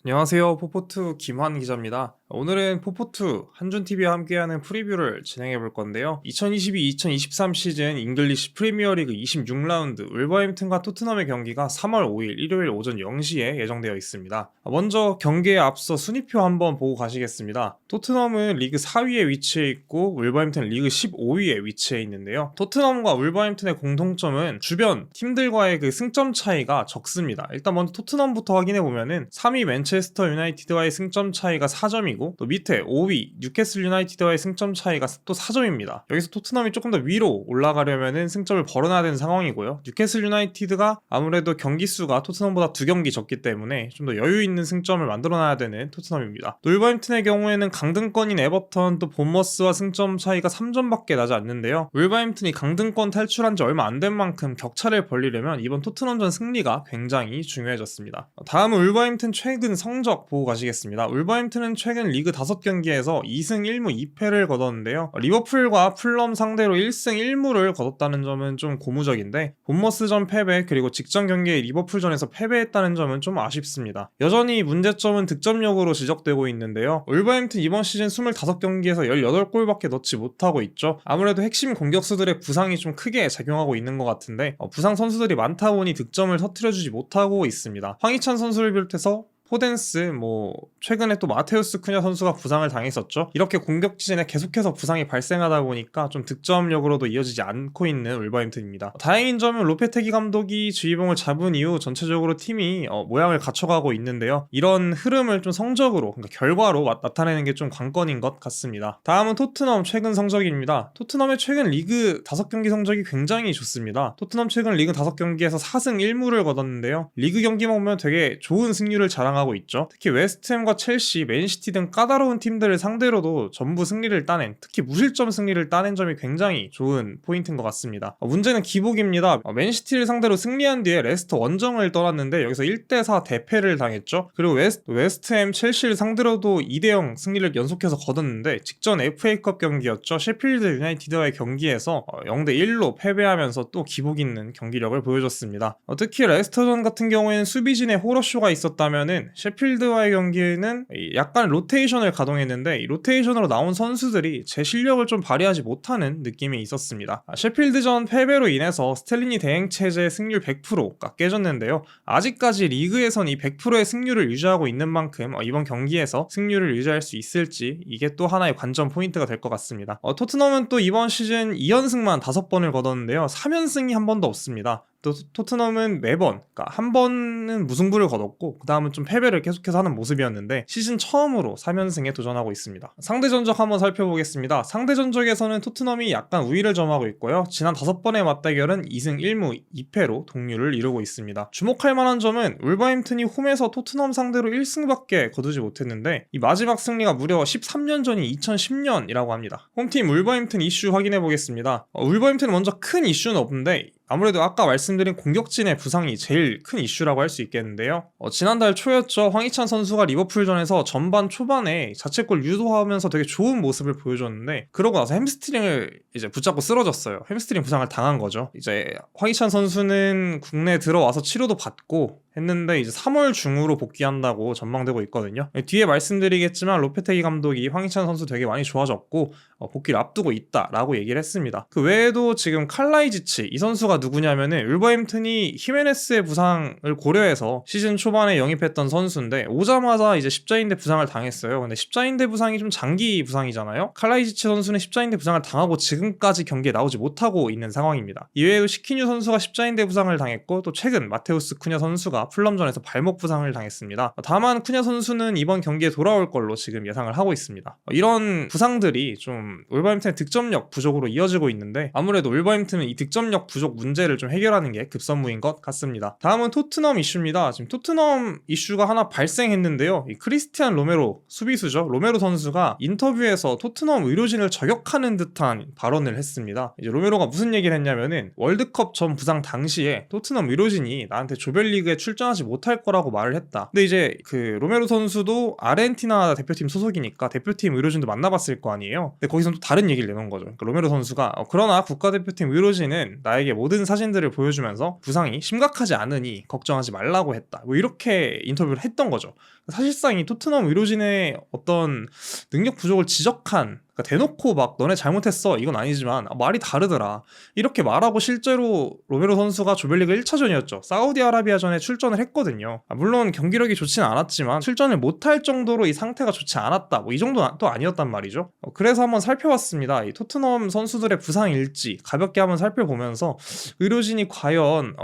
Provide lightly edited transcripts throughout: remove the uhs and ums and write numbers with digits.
안녕하세요. 포포투 김환 기자입니다. 오늘은 포포투 한준TV와 함께하는 프리뷰를 진행해 볼 건데요. 2022-2023 시즌 잉글리시 프리미어리그 26라운드 울버햄튼과 토트넘의 경기가 3월 5일 일요일 오전 0시에 예정되어 있습니다. 먼저 경기에 앞서 순위표 한번 보고 가시겠습니다. 토트넘은 리그 4위에 위치해 있고 울버햄튼은 리그 15위에 위치해 있는데요. 토트넘과 울버햄튼의 공통점은 주변 팀들과의 그 승점 차이가 적습니다. 일단 먼저 토트넘부터 확인해 보면은 3위 맨체스터 유나이티드와의 승점 차이가 4점이고 또 밑에 5위 뉴캐슬 유나이티드와의 승점 차이가 또 4점입니다. 여기서 토트넘이 조금 더 위로 올라가려면은 승점을 벌어놔야 되는 상황이고요. 뉴캐슬 유나이티드가 아무래도 경기 수가 토트넘보다 2경기 적기 때문에 좀 더 여유 있는 승점을 만들어놔야 되는 토트넘입니다. 울버햄튼의 경우에는 강등권인 에버턴 또 본머스와 승점 차이가 3점밖에 나지 않는데요. 울버햄튼이 강등권 탈출한 지 얼마 안 된 만큼 격차를 벌리려면 이번 토트넘전 승리가 굉장히 중요해졌습니다. 다음은 울버햄튼 최근 성적 보고 가시겠습니다. 울버햄튼은 최근 리그 5경기에서 2승 1무 2패를 거뒀는데요. 리버풀과 풀럼 상대로 1승 1무를 거뒀다는 점은 좀 고무적인데 본머스전 패배 그리고 직전 경기에 리버풀전에서 패배했다는 점은 좀 아쉽습니다. 여전히 문제점은 득점력으로 지적되고 있는데요. 울버햄튼 이번 시즌 25경기에서 18골밖에 넣지 못하고 있죠. 아무래도 핵심 공격수들의 부상이 좀 크게 작용하고 있는 것 같은데 부상 선수들이 많다 보니 득점을 터뜨려주지 못하고 있습니다. 황희찬 선수를 비롯해서 포덴스, 최근에 또 마테우스 쿠냐 선수가 부상을 당했었죠. 이렇게 공격 시즌에 계속해서 부상이 발생하다 보니까 좀 득점력으로도 이어지지 않고 있는 울버햄튼입니다. 다행인 점은 로페테기 감독이 주의봉을 잡은 이후 전체적으로 팀이 모양을 갖춰가고 있는데요. 이런 흐름을 좀 성적으로, 그러니까 결과로 나타내는 게 좀 관건인 것 같습니다. 다음은 토트넘 최근 성적입니다. 토트넘의 최근 리그 5경기 성적이 굉장히 좋습니다. 토트넘 최근 리그 5경기에서 4승 1무를 거뒀는데요. 리그 경기만 보면 되게 좋은 승률을 자랑하고 있죠. 특히 웨스트햄과 첼시, 맨시티 등 까다로운 팀들을 상대로도 전부 승리를 따낸, 특히 무실점 승리를 따낸 점이 굉장히 좋은 포인트인 것 같습니다. 문제는 기복입니다. 맨시티를 상대로 승리한 뒤에 레스터 원정을 떠났는데 여기서 1대4 대패를 당했죠. 그리고 웨스트햄, 첼시를 상대로도 2대0 승리를 연속해서 거뒀는데 직전 FA컵 경기였죠. 셰필드 유나이티드와의 경기에서 0대1로 패배하면서 또 기복 있는 경기력을 보여줬습니다. 특히 레스터전 같은 경우에는 수비진에 호러쇼가 있었다면은 셰필드와의 경기에는 약간 로테이션을 가동했는데 이 로테이션으로 나온 선수들이 제 실력을 좀 발휘하지 못하는 느낌이 있었습니다. 셰필드전 패배로 인해서 스텔리니 대행체제 승률 100%가 깨졌는데요. 아직까지 리그에선 이 100%의 승률을 유지하고 있는 만큼 이번 경기에서 승률을 유지할 수 있을지 이게 또 하나의 관전 포인트가 될 것 같습니다. 토트넘은 또 이번 시즌 2연승만 5번을 거뒀는데요. 3연승이 한 번도 없습니다. 또 토트넘은 매번, 그러니까 한 번은 무승부를 거뒀고 그 다음은 좀 패배를 계속해서 하는 모습이었는데 시즌 처음으로 3연승에 도전하고 있습니다. 상대 전적 한번 살펴보겠습니다. 상대 전적에서는 토트넘이 약간 우위를 점하고 있고요. 지난 5번의 맞대결은 2승 1무 2패로 동률을 이루고 있습니다. 주목할 만한 점은 울버햄튼이 홈에서 토트넘 상대로 1승밖에 거두지 못했는데 이 마지막 승리가 무려 13년 전인 2010년이라고 합니다. 홈팀 울버햄튼 이슈 확인해 보겠습니다. 울버햄튼은 먼저 큰 이슈는 없는데 아무래도 아까 말씀드린 공격진의 부상이 제일 큰 이슈라고 할 수 있겠는데요. 지난달 초였죠. 황희찬 선수가 리버풀전에서 전반 초반에 자책골 유도하면서 되게 좋은 모습을 보여줬는데 그러고 나서 햄스트링을 이제 붙잡고 쓰러졌어요. 햄스트링 부상을 당한 거죠. 이제 황희찬 선수는 국내에 들어와서 치료도 받고 했는데 이제 3월 중으로 복귀한다고 전망되고 있거든요. 뒤에 말씀드리겠지만 로페테기 감독이 황희찬 선수 되게 많이 좋아졌고 복귀를 앞두고 있다라고 얘기를 했습니다. 그 외에도 지금 칼라이지치 이 선수가 누구냐면은 울버햄튼이 히메네스의 부상을 고려해서 시즌 초반에 영입했던 선수인데 오자마자 이제 십자인대 부상을 당했어요. 근데 십자인대 부상이 좀 장기 부상이잖아요. 칼라이지치 선수는 십자인대 부상을 당하고 지금까지 경기에 나오지 못하고 있는 상황입니다. 이외에도 시키뉴 선수가 십자인대 부상을 당했고 또 최근 마테우스 쿠냐 선수가 풀럼전에서 발목 부상을 당했습니다. 다만 쿠냐 선수는 이번 경기에 돌아올 걸로 지금 예상을 하고 있습니다. 이런 부상들이 좀 울버햄튼의 득점력 부족으로 이어지고 있는데 아무래도 울버햄튼은 이 득점력 부족 문제를 좀 해결하는 게 급선무인 것 같습니다. 다음은 토트넘 이슈입니다. 지금 토트넘 이슈가 하나 발생했는데요. 이 크리스티안 로메로 수비수죠. 로메로 선수가 인터뷰에서 토트넘 의료진을 저격하는 듯한 발언을 했습니다. 이제 로메로가 무슨 얘기를 했냐면은 월드컵 전 부상 당시에 토트넘 의료진이 나한테 조별리그에 출전하지 못할 거라고 말을 했다. 근데 이제 그 로메로 선수도 아르헨티나 대표팀 소속이니까 대표팀 의료진도 만나봤을 거 아니에요. 근데 거기서 또 다른 얘기를 내놓은 거죠. 그러니까 로메로 선수가 그러나 국가대표팀 의료진은 나에게 모든 사진들을 보여주면서 부상이 심각하지 않으니 걱정하지 말라고 했다. 이렇게 인터뷰를 했던 거죠. 사실상 이 토트넘 의료진의 어떤 능력 부족을 지적한, 그러니까 대놓고 막 너네 잘못했어 이건 아니지만 말이 다르더라 이렇게 말하고, 실제로 로메로 선수가 조별리그 1차전이었죠. 사우디아라비아전에 출전을 했거든요. 물론 경기력이 좋진 않았지만 출전을 못할 정도로 이 상태가 좋지 않았다, 뭐 이 정도는 또 아니었단 말이죠. 그래서 한번 살펴봤습니다. 이 토트넘 선수들의 부상 일지 가볍게 한번 살펴보면서 의료진이 과연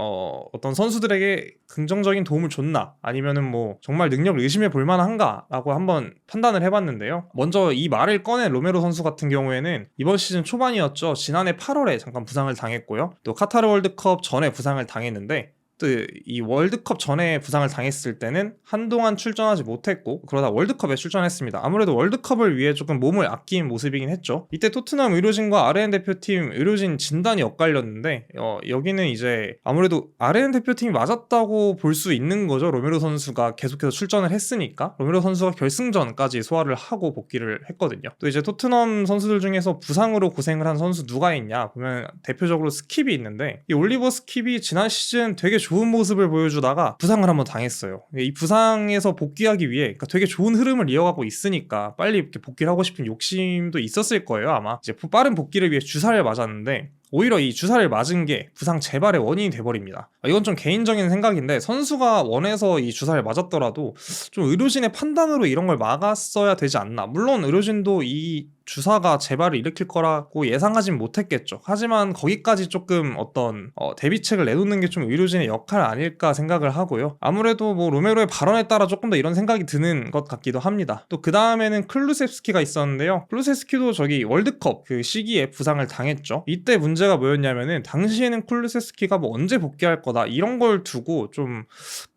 어떤 선수들에게 긍정적인 도움을 줬나, 아니면은 뭐 정말 능력을 의심해 볼 만한가 라고 한번 판단을 해봤는데요. 먼저 이 말을 꺼낸 로메로 선수 같은 경우에는 이번 시즌 초반이었죠. 지난해 8월에 잠깐 부상을 당했고요. 또 카타르 월드컵 전에 부상을 당했는데, 또 이 월드컵 전에 부상을 당했을 때는 한동안 출전하지 못했고, 그러다 월드컵에 출전했습니다. 아무래도 월드컵을 위해 조금 몸을 아낀 모습이긴 했죠. 이때 토트넘 의료진과 아르헨 대표팀 의료진 진단이 엇갈렸는데, 여기는 이제 아무래도 아르헨 대표팀이 맞았다고 볼 수 있는 거죠. 로메로 선수가 계속해서 출전을 했으니까. 로메로 선수가 결승전까지 소화를 하고 복귀를 했거든요. 또 이제 토트넘 선수들 중에서 부상으로 고생을 한 선수 누가 있냐 보면 대표적으로 스킵이 있는데, 이 올리버 스킵이 지난 시즌 되게 좋은 모습을 보여주다가 부상을 한번 당했어요. 이 부상에서 복귀하기 위해, 그러니까 되게 좋은 흐름을 이어가고 있으니까 빨리 이렇게 복귀를 하고 싶은 욕심도 있었을 거예요. 아마 이제 빠른 복귀를 위해 주사를 맞았는데, 오히려 이 주사를 맞은 게 부상 재발의 원인이 돼버립니다. 이건 좀 개인적인 생각인데, 선수가 원해서 이 주사를 맞았더라도 좀 의료진의 판단으로 이런 걸 막았어야 되지 않나. 물론 의료진도 이 주사가 재발을 일으킬 거라고 예상하진 못했겠죠. 하지만 거기까지 조금 어떤 대비책을 내놓는 게 좀 의료진의 역할 아닐까 생각을 하고요. 아무래도 뭐 로메로의 발언에 따라 조금 더 이런 생각이 드는 것 같기도 합니다. 또 그 다음에는 클루세스키가 있었는데요. 클루세스키도 저기 월드컵 그 시기에 부상을 당했죠. 이때 문제가 뭐였냐면은, 당시에는 클루세스키가 뭐 언제 복귀할 거다 이런 걸 두고 좀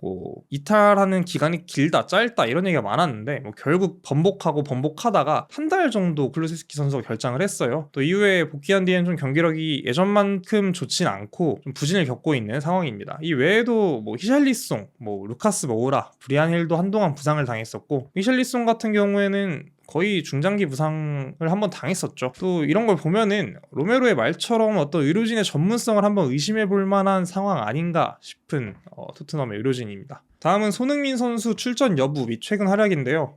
뭐 이탈하는 기간이 길다 짧다 이런 얘기가 많았는데, 뭐 결국 번복하다가 한 달 정도 클루세스키 선수가 결장을 했어요. 또 이후에 복귀한 뒤엔 좀 경기력이 예전만큼 좋진 않고 좀 부진을 겪고 있는 상황입니다. 이 외에도 뭐 히샬리송, 뭐 루카스 모우라, 브리안 힐도 한동안 부상을 당했었고, 히샬리송 같은 경우에는 거의 중장기 부상을 한번 당했었죠. 또 이런 걸 보면은 로메로의 말처럼 어떤 의료진의 전문성을 한번 의심해 볼 만한 상황 아닌가 싶은 토트넘의 의료진입니다. 다음은 손흥민 선수 출전 여부 및 최근 활약인데요.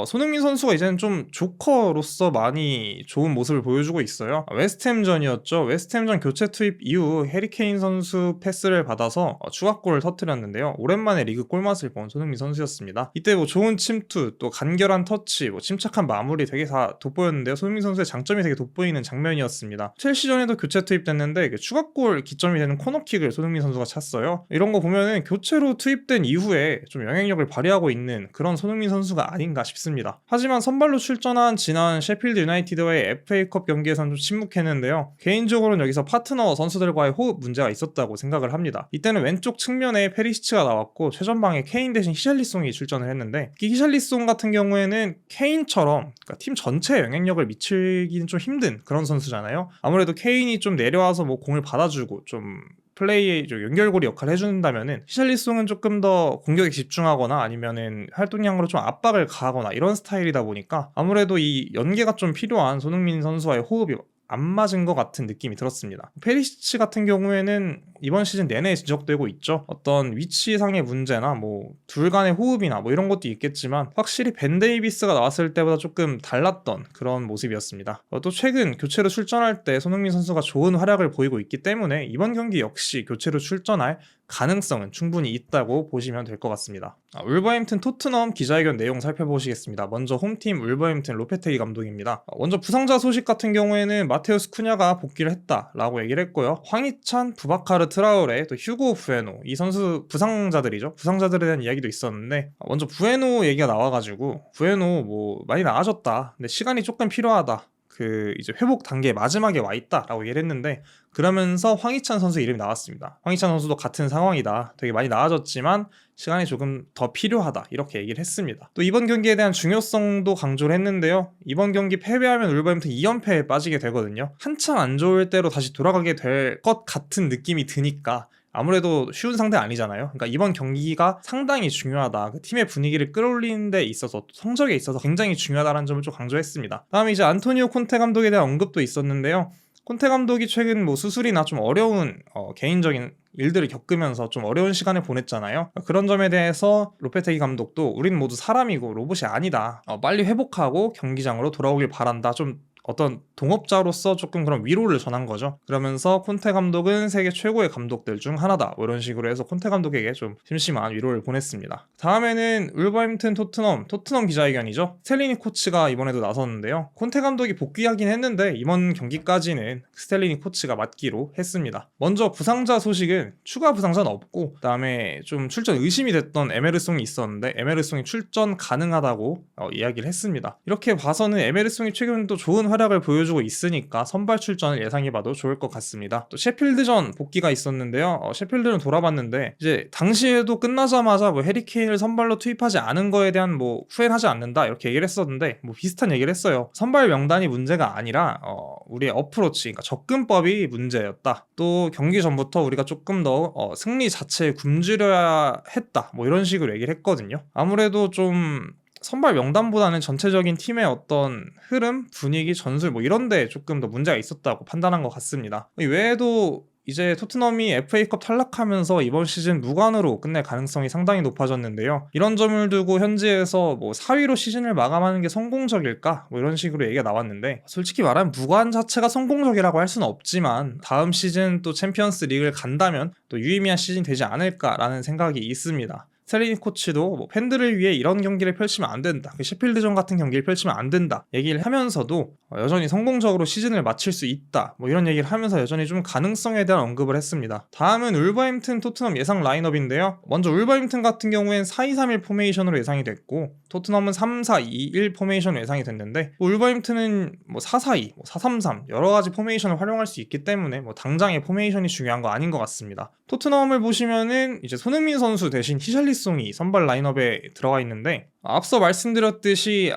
손흥민 선수가 이제는 좀 조커로서 많이 좋은 모습을 보여주고 있어요. 웨스트햄전이었죠. 웨스트햄전 교체 투입 이후 해리케인 선수 패스를 받아서 추가골을 터뜨렸는데요. 오랜만에 리그 골맛을 본 손흥민 선수였습니다. 이때 뭐 좋은 침투, 또 간결한 터치, 뭐 침착한 마무리 되게 다 돋보였는데요. 손흥민 선수의 장점이 되게 돋보이는 장면이었습니다. 첼시전에도 교체 투입됐는데 추가골 기점이 되는 코너킥을 손흥민 선수가 찼어요. 이런 거 보면은 교체로 투입된 이후에 좀 영향력을 발휘하고 있는 그런 손흥민 선수가 아닌가 싶습니다. 하지만 선발로 출전한 지난 셰필드 유나이티드와의 FA컵 경기에선 좀 침묵했는데요. 개인적으로는 여기서 파트너 선수들과의 호흡 문제가 있었다고 생각을 합니다. 이때는 왼쪽 측면에 페리시치가 나왔고 최전방에 케인 대신 히샬리송이 출전을 했는데, 이 히샬리송 같은 경우에는 케인처럼 그러니까 팀 전체에 영향력을 미치기는 좀 힘든 그런 선수잖아요. 아무래도 케인이 좀 내려와서 뭐 공을 받아주고 좀 플레이의 연결고리 역할을 해준다면은, 히샬리송은 조금 더 공격에 집중하거나 아니면은 활동량으로 좀 압박을 가하거나 이런 스타일이다 보니까 아무래도 이 연계가 좀 필요한 손흥민 선수와의 호흡이 안 맞은 것 같은 느낌이 들었습니다. 페리시치 같은 경우에는 이번 시즌 내내 지적되고 있죠. 어떤 위치상의 문제나 뭐 둘 간의 호흡이나 뭐 이런 것도 있겠지만, 확실히 벤 데이비스가 나왔을 때보다 조금 달랐던 그런 모습이었습니다. 또 최근 교체로 출전할 때 손흥민 선수가 좋은 활약을 보이고 있기 때문에 이번 경기 역시 교체로 출전할 가능성은 충분히 있다고 보시면 될 것 같습니다. 울버햄튼 토트넘 기자회견 내용 살펴보시겠습니다. 먼저 홈팀 울버햄튼 로페테기 감독입니다. 먼저 부상자 소식 같은 경우에는 마테우스 쿠냐가 복귀를 했다라고 얘기를 했고요. 황희찬, 부바카르 트라우레, 또 휴고 부에노, 이 선수 부상자들이죠. 부상자들에 대한 이야기도 있었는데, 먼저 부에노 얘기가 나와가지고 부에노 뭐 많이 나아졌다, 근데 시간이 조금 필요하다, 그 이제 회복 단계 마지막에 와 있다라고 얘기를 했는데, 그러면서 황희찬 선수 이름이 나왔습니다. 황희찬 선수도 같은 상황이다, 되게 많이 나아졌지만 시간이 조금 더 필요하다, 이렇게 얘기를 했습니다. 또 이번 경기에 대한 중요성도 강조를 했는데요. 이번 경기 패배하면 울버햄튼 2연패에 빠지게 되거든요. 한참 안 좋을 때로 다시 돌아가게 될 것 같은 느낌이 드니까 아무래도 쉬운 상대 아니잖아요. 그러니까 이번 경기가 상당히 중요하다, 그 팀의 분위기를 끌어올리는 데 있어서, 성적에 있어서 굉장히 중요하다는 점을 좀 강조했습니다. 다음에 이제 안토니오 콘테 감독에 대한 언급도 있었는데요. 콘테 감독이 최근 뭐 수술이나 좀 어려운 개인적인 일들을 겪으면서 좀 어려운 시간을 보냈잖아요. 그런 점에 대해서 로페테기 감독도 우린 모두 사람이고 로봇이 아니다. 빨리 회복하고 경기장으로 돌아오길 바란다. 좀 어떤 동업자로서 조금 그런 위로를 전한 거죠. 그러면서 콘테 감독은 세계 최고의 감독들 중 하나다. 뭐 이런 식으로 해서 콘테 감독에게 좀 심심한 위로를 보냈습니다. 다음에는 울버햄튼 토트넘 기자회견이죠. 스텔리니 코치가 이번에도 나섰는데요. 콘테 감독이 복귀하긴 했는데 이번 경기까지는 스텔리니 코치가 맡기로 했습니다. 먼저 부상자 소식은 추가 부상자는 없고, 그다음에 좀 출전 의심이 됐던 에메르송이 있었는데 에메르송이 출전 가능하다고 이야기를 했습니다. 이렇게 봐서는 에메르송이 최근도 좋은 활약을 보여주고 있으니까 선발 출전을 예상해봐도 좋을 것 같습니다. 또 셰필드전 복귀가 있었는데요. 셰필드는 돌아봤는데 이제 당시에도 끝나자마자 뭐 해리케인을 선발로 투입하지 않은 거에 대한 뭐 후회는 하지 않는다 이렇게 얘기를 했었는데 뭐 비슷한 얘기를 했어요. 선발 명단이 문제가 아니라 우리의 어프로치, 그러니까 접근법이 문제였다. 또 경기 전부터 우리가 조금 더 승리 자체에 굶주려야 했다. 뭐 이런 식으로 얘기를 했거든요. 아무래도 좀 선발 명단보다는 전체적인 팀의 어떤 흐름, 분위기, 전술 뭐 이런데 조금 더 문제가 있었다고 판단한 것 같습니다. 이 외에도 이제 토트넘이 FA컵 탈락하면서 이번 시즌 무관으로 끝낼 가능성이 상당히 높아졌는데요. 이런 점을 두고 현지에서 뭐 4위로 시즌을 마감하는 게 성공적일까? 뭐 이런 식으로 얘기가 나왔는데, 솔직히 말하면 무관 자체가 성공적이라고 할 수는 없지만 다음 시즌 또 챔피언스 리그를 간다면 또 유의미한 시즌이 되지 않을까라는 생각이 있습니다. 스텔리니 코치도 뭐 팬들을 위해 이런 경기를 펼치면 안 된다, 셰필드전 같은 경기를 펼치면 안 된다 얘기를 하면서도 여전히 성공적으로 시즌을 마칠 수 있다 뭐 이런 얘기를 하면서 여전히 좀 가능성에 대한 언급을 했습니다. 다음은 울버햄튼 토트넘 예상 라인업인데요. 먼저 울버햄튼 같은 경우엔 4-2-3-1 포메이션으로 예상이 됐고 토트넘은 3-4-2-1 포메이션으로 예상이 됐는데 울버햄튼은 뭐 4-4-2, 4-3-3 여러 가지 포메이션을 활용할 수 있기 때문에 뭐 당장의 포메이션이 중요한 거 아닌 것 같습니다. 토트넘을 보시면은 이제 손흥민 선수 대신 히샬리송이 선발 라인업에 들어가 있는데, 앞서 말씀드렸듯이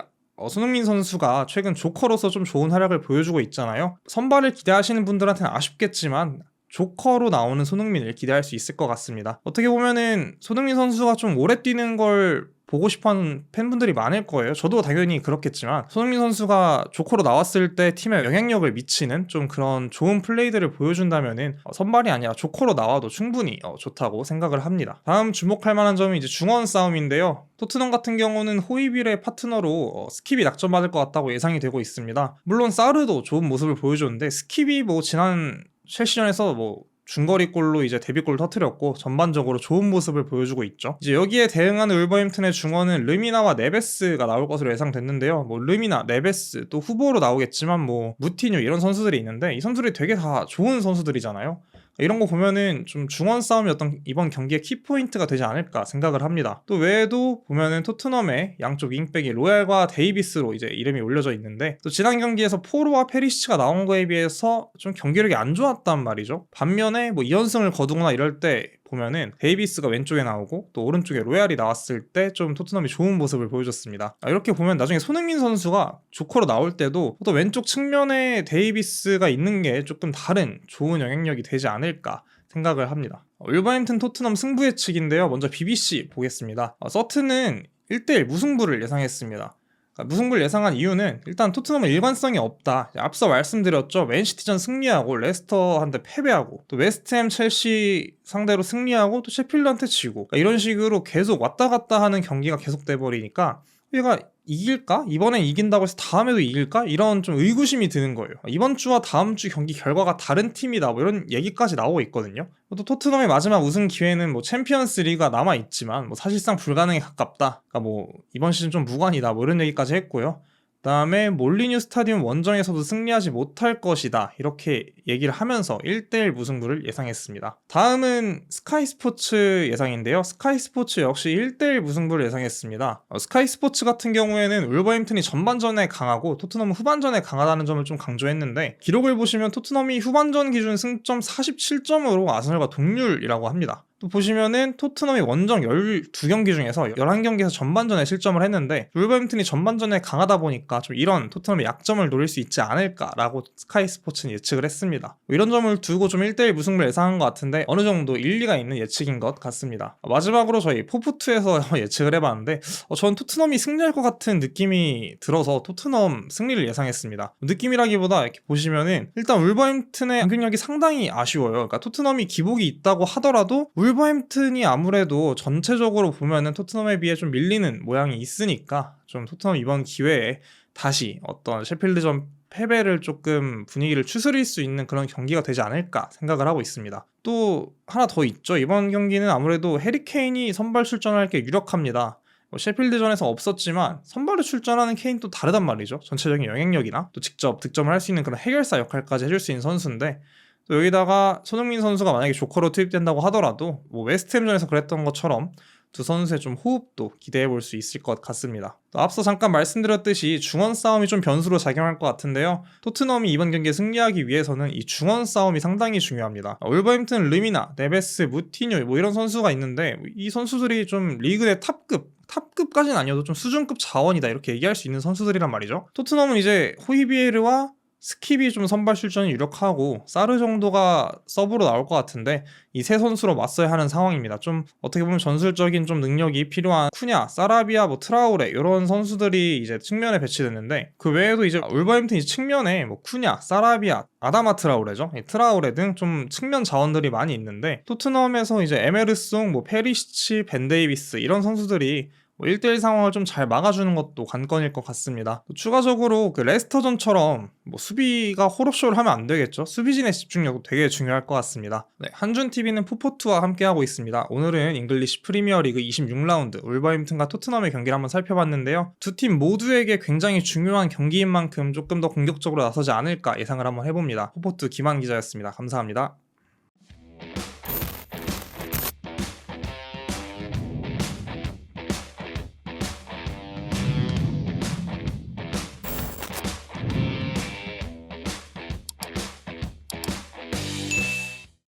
손흥민 선수가 최근 조커로서 좀 좋은 활약을 보여주고 있잖아요. 선발을 기대하시는 분들한테는 아쉽겠지만 조커로 나오는 손흥민을 기대할 수 있을 것 같습니다. 어떻게 보면은 손흥민 선수가 좀 오래 뛰는 걸 보고 싶어하는 팬분들이 많을 거예요. 저도 당연히 그렇겠지만 손흥민 선수가 조커로 나왔을 때 팀에 영향력을 미치는 좀 그런 좋은 플레이들을 보여준다면은 선발이 아니라 조커로 나와도 충분히 좋다고 생각을 합니다. 다음 주목할 만한 점은 이제 중원 싸움인데요. 토트넘 같은 경우는 호이비르의 파트너로 스킵이 낙점받을 것 같다고 예상이 되고 있습니다. 물론 사르도 좋은 모습을 보여줬는데 스킵이 뭐 지난 첼시전에서 뭐 중거리골로 이제 데뷔골 터뜨렸고 전반적으로 좋은 모습을 보여주고 있죠. 이제 여기에 대응하는 울버햄튼의 중원은 르미나와 네베스가 나올 것으로 예상됐는데요. 뭐 르미나, 네베스 또 후보로 나오겠지만 뭐 무티뉴 이런 선수들이 있는데 이 선수들이 되게 다 좋은 선수들이잖아요. 이런 거 보면은 좀 중원 싸움이 어떤 이번 경기의 키포인트가 되지 않을까 생각을 합니다. 또 외에도 보면은 토트넘의 양쪽 윙백이 로얄과 데이비스로 이제 이름이 올려져 있는데, 또 지난 경기에서 포로와 페리시치가 나온 거에 비해서 좀 경기력이 안 좋았단 말이죠. 반면에 뭐 2연승을 거두거나 이럴 때 보면은 데이비스가 왼쪽에 나오고 또 오른쪽에 로얄이 나왔을 때 좀 토트넘이 좋은 모습을 보여줬습니다. 이렇게 보면 나중에 손흥민 선수가 조커로 나올 때도 또 왼쪽 측면에 데이비스가 있는 게 조금 다른 좋은 영향력이 되지 않을까 생각을 합니다. 울버햄튼 토트넘 승부 예측인데요. 먼저 BBC 보겠습니다. 서튼은 1대1 무승부를 예상했습니다. 무승부를 예상한 이유는 일단 토트넘은 일관성이 없다. 앞서 말씀드렸죠. 맨시티전 승리하고 레스터한테 패배하고 또 웨스트햄, 첼시 상대로 승리하고 또 셰필드한테 지고, 이런 식으로 계속 왔다 갔다 하는 경기가 계속돼 버리니까 얘가 이길까? 이번엔 이긴다고 해서 다음에도 이길까? 이런 좀 의구심이 드는 거예요. 이번 주와 다음 주 경기 결과가 다른 팀이다 뭐 이런 얘기까지 나오고 있거든요. 또 토트넘의 마지막 우승 기회는 뭐 챔피언스 리그가 남아있지만 뭐 사실상 불가능에 가깝다. 그러니까 뭐 이번 시즌 좀 무관이다 뭐 이런 얘기까지 했고요. 그다음에 몰리뉴 스타디움 원정에서도 승리하지 못할 것이다 이렇게 얘기를 하면서 1대1 무승부를 예상했습니다. 다음은 스카이스포츠 예상인데요. 스카이스포츠 역시 1대1 무승부를 예상했습니다. 스카이스포츠 같은 경우에는 울버햄튼이 전반전에 강하고 토트넘은 후반전에 강하다는 점을 좀 강조했는데, 기록을 보시면 토트넘이 후반전 기준 승점 47점으로 아스널과 동률이라고 합니다. 또 보시면은 토트넘이 원정 12경기 중에서 11경기에서 전반전에 실점을 했는데 울버햄튼이 전반전에 강하다 보니까 좀 이런 토트넘의 약점을 노릴 수 있지 않을까라고 스카이 스포츠는 예측을 했습니다. 이런 점을 두고 좀 1대1 무승부를 예상한 것 같은데 어느 정도 일리가 있는 예측인 것 같습니다. 마지막으로 저희 포포투에서 예측을 해봤는데 전 토트넘이 승리할 것 같은 느낌이 들어서 토트넘 승리를 예상했습니다. 느낌이라기보다 이렇게 보시면은 일단 울버햄튼의 공격력이 상당히 아쉬워요. 그러니까 토트넘이 기복이 있다고 하더라도 울버햄튼이 아무래도 전체적으로 보면은 토트넘에 비해 좀 밀리는 모양이 있으니까 좀 토트넘 이번 기회에 다시 어떤 셰필드전 패배를 조금 분위기를 추스릴 수 있는 그런 경기가 되지 않을까 생각을 하고 있습니다. 또 하나 더 있죠. 이번 경기는 아무래도 해리 케인이 선발 출전할 게 유력합니다. 셰필드전에서 없었지만 선발로 출전하는 케인도 다르단 말이죠. 전체적인 영향력이나 또 직접 득점을 할 수 있는 그런 해결사 역할까지 해줄 수 있는 선수인데 또 여기다가 손흥민 선수가 만약에 조커로 투입된다고 하더라도 뭐 웨스트햄전에서 그랬던 것처럼 두 선수의 좀 호흡도 기대해 볼 수 있을 것 같습니다. 또 앞서 잠깐 말씀드렸듯이 중원 싸움이 좀 변수로 작용할 것 같은데요. 토트넘이 이번 경기에 승리하기 위해서는 이 중원 싸움이 상당히 중요합니다. 울버햄튼 르미나, 네베스, 무티뉴 뭐 이런 선수가 있는데 이 선수들이 좀 리그 내 탑급까지는 아니어도 좀 수준급 자원이다 이렇게 얘기할 수 있는 선수들이란 말이죠. 토트넘은 이제 호이비에르와 스킵이 좀 선발 출전이 유력하고 사르 정도가 서브로 나올 것 같은데 이 세 선수로 맞서야 하는 상황입니다. 좀 어떻게 보면 전술적인 좀 능력이 필요한 쿠냐, 사라비아, 뭐 트라우레 이런 선수들이 이제 측면에 배치됐는데 그 외에도 이제 울버햄튼이 측면에 뭐 쿠냐, 사라비아, 아다마 트라우레죠. 트라우레 등 좀 측면 자원들이 많이 있는데 토트넘에서 이제 에메르송, 뭐 페리시치, 벤 데이비스 이런 선수들이 1대1 상황을 좀 잘 막아주는 것도 관건일 것 같습니다. 추가적으로 그 레스터전처럼 뭐 수비가 홀업쇼를 하면 안 되겠죠. 수비진의 집중력도 되게 중요할 것 같습니다. 네, 한준TV는 푸포투와 함께하고 있습니다. 오늘은 잉글리시 프리미어리그 26라운드 울버햄튼과 토트넘의 경기를 한번 살펴봤는데요. 두 팀 모두에게 굉장히 중요한 경기인 만큼 조금 더 공격적으로 나서지 않을까 예상을 한번 해봅니다. 푸포투 김한 기자였습니다. 감사합니다.